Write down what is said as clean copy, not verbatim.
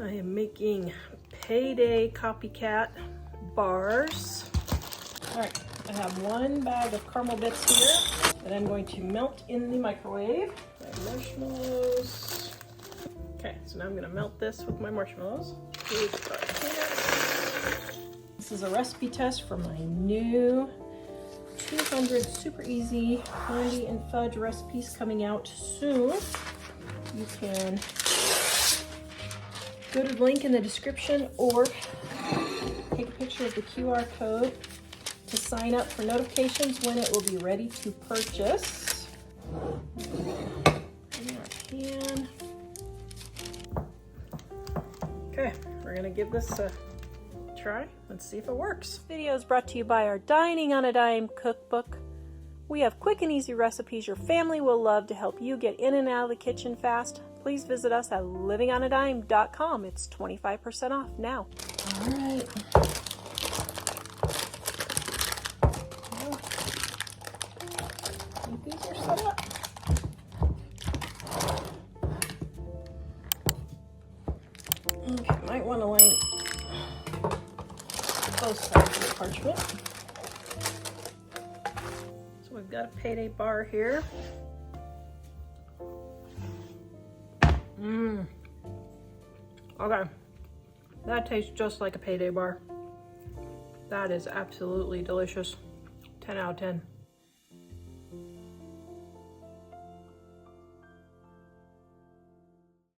I am making Payday Copycat Bars. All right, I have 1 bag of caramel bits here that I'm going to melt in the microwave. My marshmallows. Okay, so now I'm gonna melt this with my marshmallows. This is a recipe test for my new 200 super easy candy and fudge recipes coming out soon. You can go to the link in the description or take a picture of the QR code to sign up for notifications when it will be ready to purchase. In our pan. Okay, we're gonna give this a try. Let's see if it works. This video is brought to you by our Dining on a Dime cookbook. We have quick and easy recipes your family will love to help you get in and out of the kitchen fast. Please visit us at livingonadime.com. It's 25% off now. All right. I think these are set up. Okay, might want to line both sides of the parchment. So we've got a Payday bar here. Okay, that tastes just like a Payday bar. That is absolutely delicious. 10 out of 10.